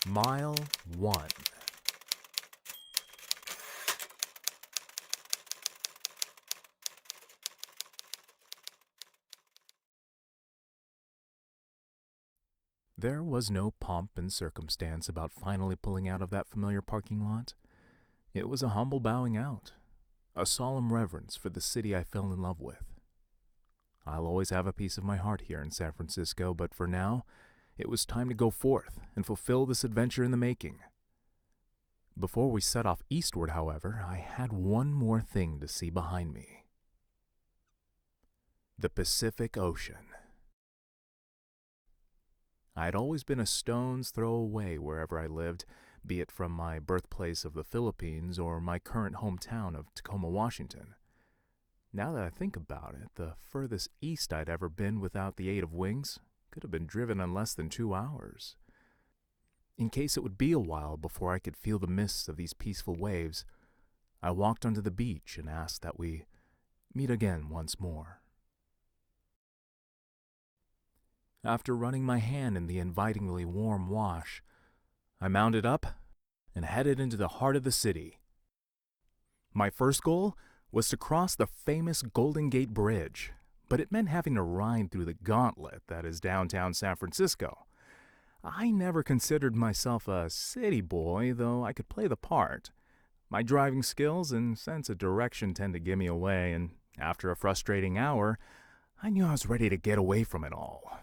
Mile 1. There was no pomp and circumstance about finally pulling out of that familiar parking lot. It was a humble bowing out, a solemn reverence for the city I fell in love with. I'll always have a piece of my heart here in San Francisco, but for now, it was time to go forth and fulfill this adventure in the making. Before we set off eastward, however, I had one more thing to see behind me. The Pacific Ocean. I had always been a stone's throw away wherever I lived, be it from my birthplace of the Philippines or my current hometown of Tacoma, Washington. Now that I think about it, the furthest east I'd ever been without the aid of wings could have been driven in less than 2 hours. In case it would be a while before I could feel the mists of these peaceful waves, I walked onto the beach and asked that we meet again once more. After running my hand in the invitingly warm wash, I mounted up and headed into the heart of the city. My first goal was to cross the famous Golden Gate Bridge, but it meant having to ride through the gauntlet that is downtown San Francisco. I never considered myself a city boy, though I could play the part. My driving skills and sense of direction tend to give me away, and after a frustrating hour, I knew I was ready to get away from it all.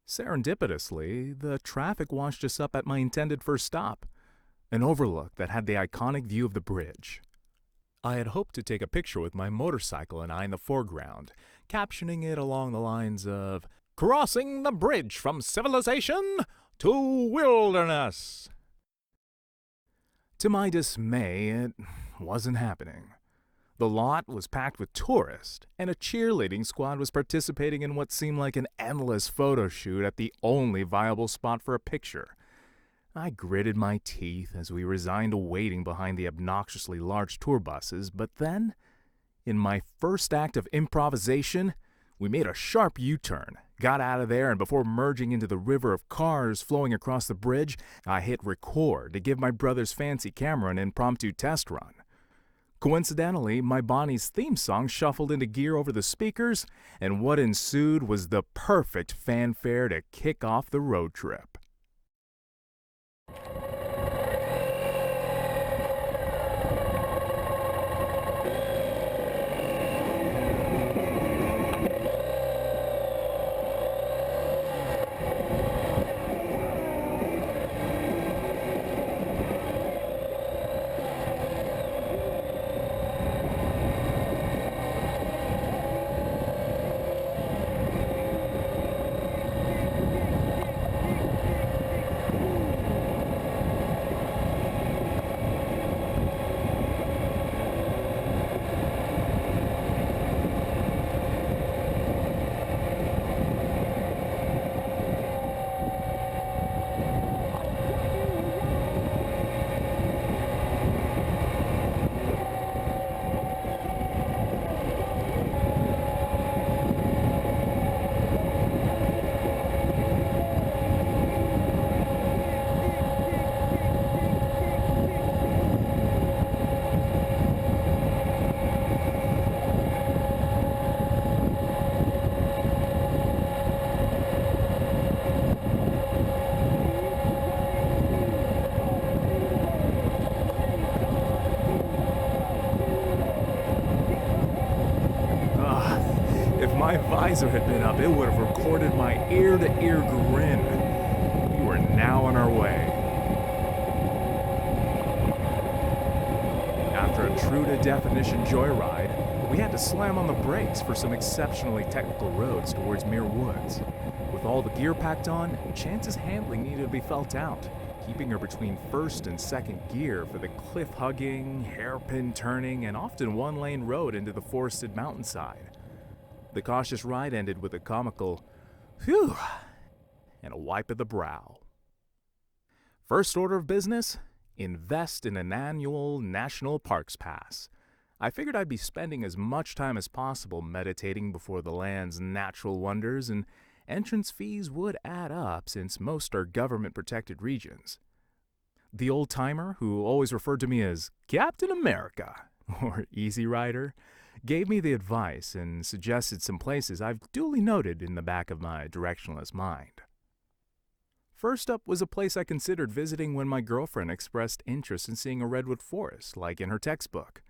Serendipitously, the traffic washed us up at my intended first stop, an overlook that had the iconic view of the bridge. I had hoped to take a picture with my motorcycle and I in the foreground, captioning it along the lines of, "Crossing the bridge from civilization to wilderness." To my dismay, it wasn't happening. The lot was packed with tourists, and a cheerleading squad was participating in what seemed like an endless photo shoot at the only viable spot for a picture. I gritted my teeth as we resigned to waiting behind the obnoxiously large tour buses, but then, in my first act of improvisation, we made a sharp U-turn, got out of there, and before merging into the river of cars flowing across the bridge, I hit record to give my brother's fancy camera an impromptu test run. Coincidentally, my Bonnie's theme song shuffled into gear over the speakers, and what ensued was the perfect fanfare to kick off the road trip. If my visor had been up, it would have recorded my ear-to-ear grin. We were now on our way. After a true-to-definition joyride, we had to slam on the brakes for some exceptionally technical roads towards Muir Woods. With all the gear packed on, Chance's handling needed to be felt out, keeping her between first and second gear for the cliff-hugging, hairpin turning, and often one-lane road into the forested mountainside. The cautious ride ended with a comical, "Phew," and a wipe of the brow. First order of business? Invest in an annual National Parks Pass. I figured I'd be spending as much time as possible meditating before the land's natural wonders and entrance fees would add up since most are government-protected regions. The old-timer, who always referred to me as Captain America, or Easy Rider, gave me the advice and suggested some places I've duly noted in the back of my directionless mind. First up was a place I considered visiting when my girlfriend expressed interest in seeing a redwood forest, like in her textbook.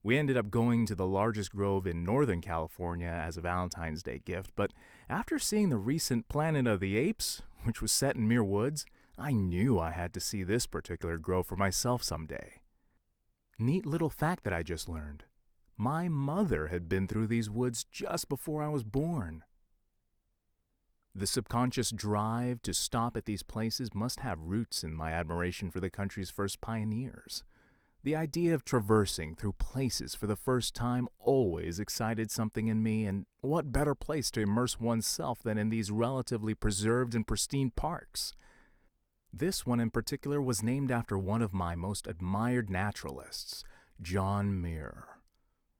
We ended up going to the largest grove in Northern California as a Valentine's Day gift, but after seeing the recent Planet of the Apes, which was set in Muir Woods, I knew I had to see this particular grove for myself someday. Neat little fact that I just learned. My mother had been through these woods just before I was born. The subconscious drive to stop at these places must have roots in my admiration for the country's first pioneers. The idea of traversing through places for the first time always excited something in me, and what better place to immerse oneself than in these relatively preserved and pristine parks? This one in particular was named after one of my most admired naturalists, John Muir.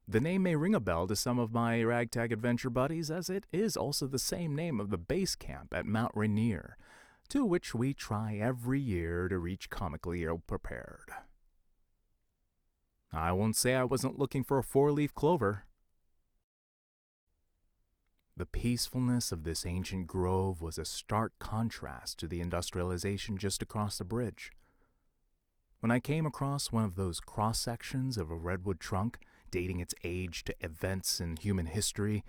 The name may ring a bell to some of my ragtag adventure buddies, as it is also the same name of the base camp at Mount Rainier, to which we try every year to reach comically ill-prepared. I won't say I wasn't looking for a four-leaf clover. The peacefulness of this ancient grove was a stark contrast to the industrialization just across the bridge. When I came across one of those cross-sections of a redwood trunk, dating its age to events in human history,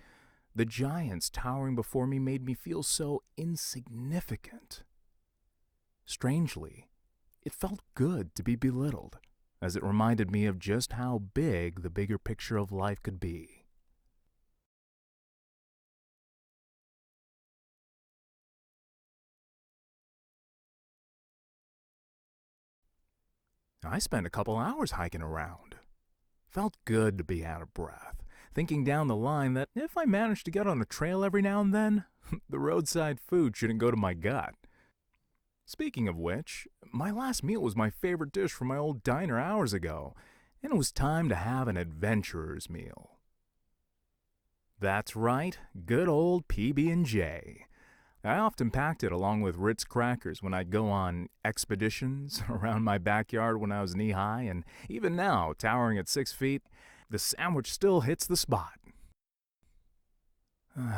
the giants towering before me made me feel so insignificant. Strangely, it felt good to be belittled, as it reminded me of just how big the bigger picture of life could be. I spent a couple hours hiking around. Felt good to be out of breath, thinking down the line that if I managed to get on a trail every now and then, the roadside food shouldn't go to my gut. Speaking of which, my last meal was my favorite dish from my old diner hours ago, and it was time to have an adventurer's meal. That's right, good old PB&J. I often packed it along with Ritz crackers when I'd go on expeditions around my backyard when I was knee-high, and even now, towering at 6 feet, the sandwich still hits the spot.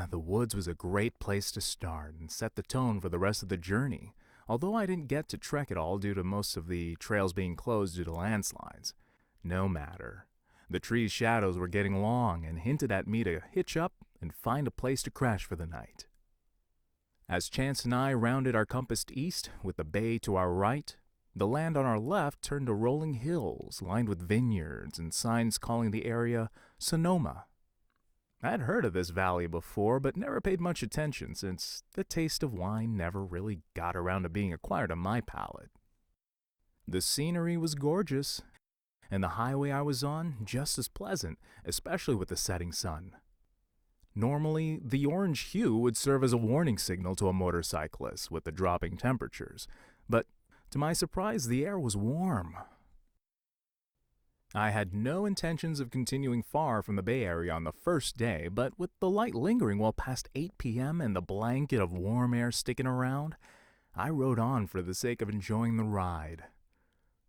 The woods was a great place to start and set the tone for the rest of the journey, although I didn't get to trek at all due to most of the trails being closed due to landslides. No matter. The trees' shadows were getting long and hinted at me to hitch up and find a place to crash for the night. As Chance and I rounded our compass east, with the bay to our right, the land on our left turned to rolling hills lined with vineyards and signs calling the area Sonoma. I'd heard of this valley before, but never paid much attention since the taste of wine never really got around to being acquired on my palate. The scenery was gorgeous, and the highway I was on just as pleasant, especially with the setting sun. Normally, the orange hue would serve as a warning signal to a motorcyclist with the dropping temperatures, but to my surprise, the air was warm. I had no intentions of continuing far from the Bay Area on the first day, but with the light lingering well past 8 p.m. and the blanket of warm air sticking around, I rode on for the sake of enjoying the ride.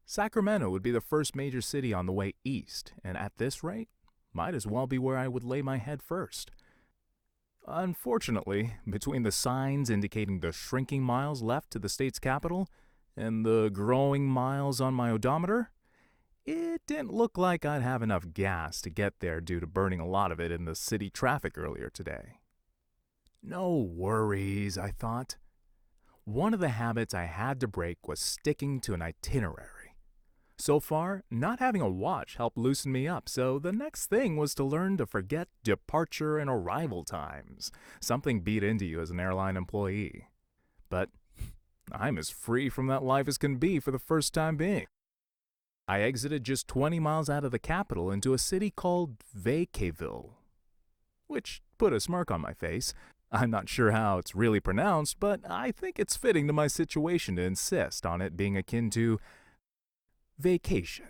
Sacramento would be the first major city on the way east, and at this rate, might as well be where I would lay my head first. Unfortunately, between the signs indicating the shrinking miles left to the state's capital and the growing miles on my odometer, it didn't look like I'd have enough gas to get there due to burning a lot of it in the city traffic earlier today. No worries, I thought. One of the habits I had to break was sticking to an itinerary. So far, not having a watch helped loosen me up, so the next thing was to learn to forget departure and arrival times, something beat into you as an airline employee. But I'm as free from that life as can be for the first time being. I exited just 20 miles out of the capital into a city called Vacaville, which put a smirk on my face. I'm not sure how it's really pronounced, but I think it's fitting to my situation to insist on it being akin to vacation.